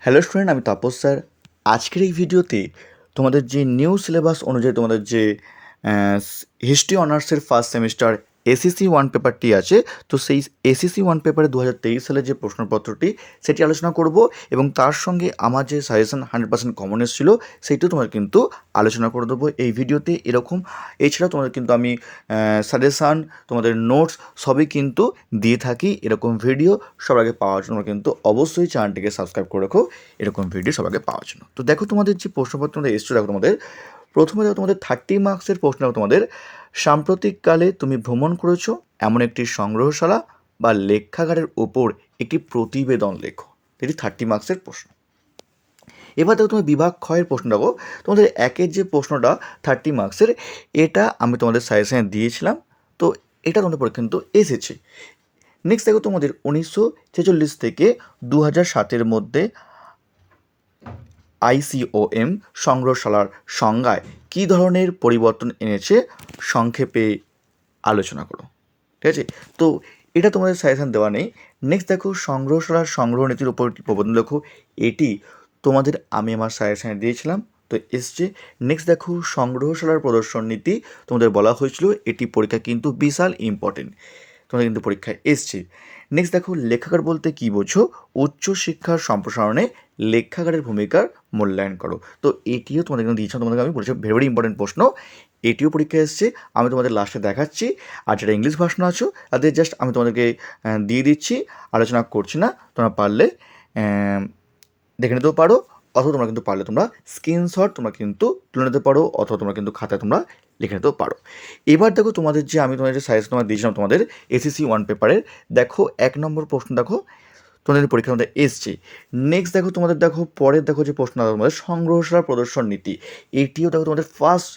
Hello student, আমি Tapas sir. আজকের এই ভিডিওতে তোমাদের যে নিউ সিলেবাস অনুযায়ী তোমাদের যে হিস্ট্রি অনার্সের ফার্স্ট সেমিস্টার এসিসি ওয়ান পেপারটি আছে, তো সেই এসিসি ওয়ান পেপারে 2023 সালের যে প্রশ্নপত্রটি সেটি আলোচনা করব এবং তার সঙ্গে আমার যে সাজেশন 100% কমন এসেছিল সেইটিও তোমাদের কিন্তু আলোচনা করে দেবো এই ভিডিওতে। এরকম এছাড়াও তোমাদের কিন্তু আমি সাজেশান, তোমাদের নোটস সবই কিন্তু দিয়ে থাকি। এরকম ভিডিও সবার আগে পাওয়ার জন্য তোমরা কিন্তু অবশ্যই চ্যানেলটিকে সাবস্ক্রাইব করে রাখো এরকম ভিডিও সবার আগে পাওয়ার জন্য। তো দেখো তোমাদের যে প্রশ্নপত্র তোমাদের এসছে, দেখো তোমাদের প্রথমে দেখো তোমাদের 30 মার্কসের প্রশ্ন। দেখো তোমাদের সাম্প্রতিককালে তুমি ভ্রমণ করেছো এমন একটি সংগ্রহশালা বা লেখাগারের ওপর একটি প্রতিবেদন লেখো। এটি 30 মার্কসের প্রশ্ন। এবার দেখো তুমি বিভাগ ক্ষয়ের প্রশ্ন দেখো, তোমাদের একের যে প্রশ্নটা 30 মার্কসের, এটা আমি তোমাদের সাজেশনে দিয়েছিলাম, তো এটা তোমাদের পরীক্ষা কিন্তু এসেছে। নেক্সট দেখো তোমাদের 1946 থেকে 2007-এর মধ্যে আইসিওএম সংগ্রহশালার সংজ্ঞায় কী ধরনের পরিবর্তন এনেছে সংক্ষেপে আলোচনা করো। ঠিক আছে, তো এটা তোমাদের সাজেশন দেওয়া নেই। নেক্সট দেখো সংগ্রহশালার সংগ্রহ নীতির উপর প্রবন্ধ লেখো। এটি তোমাদের আমি আমার সাজেশনে দিয়েছিলাম, তো এসছে। নেক্সট দেখো সংগ্রহশালার প্রদর্শন নীতি তোমাদের বলা হয়েছিল, এটি পরীক্ষা কিন্তু বিশাল ইম্পর্টেন্ট, তোমাদের কিন্তু পরীক্ষায় এসছে। নেক্সট দেখো লেখাগার বলতে কী বোঝো, উচ্চশিক্ষার সম্প্রসারণে লেখাগারের ভূমিকার মূল্যায়ন করো। তো এটিও তোমাদের কিন্তু দিয়েছিলাম, তোমাদেরকে আমি বলেছি ভেরি ভেরি ইম্পর্টেন্ট প্রশ্ন, এটিও পরীক্ষায় এসছে। আমি তোমাদের লাস্টে দেখাচ্ছি, আর যেটা ইংলিশ ভার্সন আছো তাদের জাস্ট আমি তোমাদেরকে দিয়ে দিচ্ছি, আলোচনা করছি না। তোমরা পারলে দেখে নিতেও পারো, অথবা তোমরা কিন্তু পারলে তোমরা স্ক্রিনশট তোমরা কিন্তু তুলে নিতে পারো, অথবা তোমরা কিন্তু খাতায় তোমরা লিখে নিতেও পারো। এবার দেখো তোমাদের যে আমি তোমাদের যে সাজেশন তোমাদের দিয়েছিলাম তোমাদের এসিসি ওয়ান পেপারের, দেখো 1 নম্বর প্রশ্ন দেখো তোমাদের পরীক্ষা তোমাদের এসছে। নেক্সট দেখো তোমাদের দেখো পরের দেখো যে প্রশ্ন তোমাদের সংগ্রহশালা প্রদর্শন নীতি, এটিও দেখো তোমাদের ফার্স্ট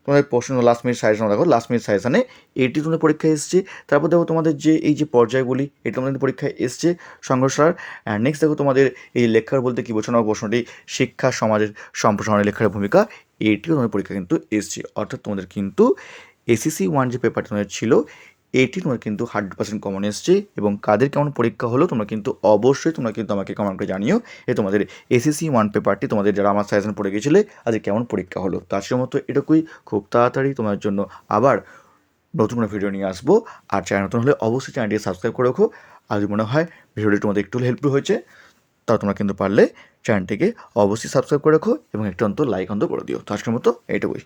তোমাদের প্রশ্ন লাস্ট মিনিট সাজেশন দেখো, লাস্ট মিনিট সাজেশানে এটি তোমাদের পরীক্ষায় এসছে। তারপর দেখো তোমাদের যে এই যে পর্যায়গুলি, এটি তোমাদের পরীক্ষায় এসছে সংগ্রহশালার। নেক্সট দেখো তোমাদের এই লেখার বলতে কী বোঝানো প্রশ্নটি, শিক্ষা সমাজের সম্প্রসারণে লেখার ভূমিকা, এটিও তোমাদের পরীক্ষা কিন্তু এসছে। অর্থাৎ তোমাদের কিন্তু এসিসি ওয়ান যে পেপারটি তোমাদের ছিল এটি তোমার কিন্তু 100% কমন এসছে। এবং কাদের কেমন পরীক্ষা হলো তোমরা কিন্তু অবশ্যই তোমরা কিন্তু আমাকে কমেন্ট করে জানিও তোমাদের এসএসসি ওয়ান পেপারটি তোমাদের যারা আমার সাজেশন পড়ে গেছিলে আজকে কেমন পরীক্ষা হলো। তো আজকের মতো এটুকুই, খুব তাড়াতাড়ি তোমার জন্য আবার নতুন কোনো ভিডিও নিয়ে আসবো। আর চ্যানেল নতুন হলে অবশ্যই চ্যানেলটিকে সাবস্ক্রাইব করে রাখো। আর যদি মনে হয় ভিডিওটি তোমাদের একটু হেল্পফুল হয়েছে, তাও তোমরা কিন্তু পারলে চ্যানেলটিকে অবশ্যই সাবস্ক্রাইব করে রাখো এবং একটু অন্তত লাইক অন্তত করে দিও। তো আজকের মতো এইটুকুই।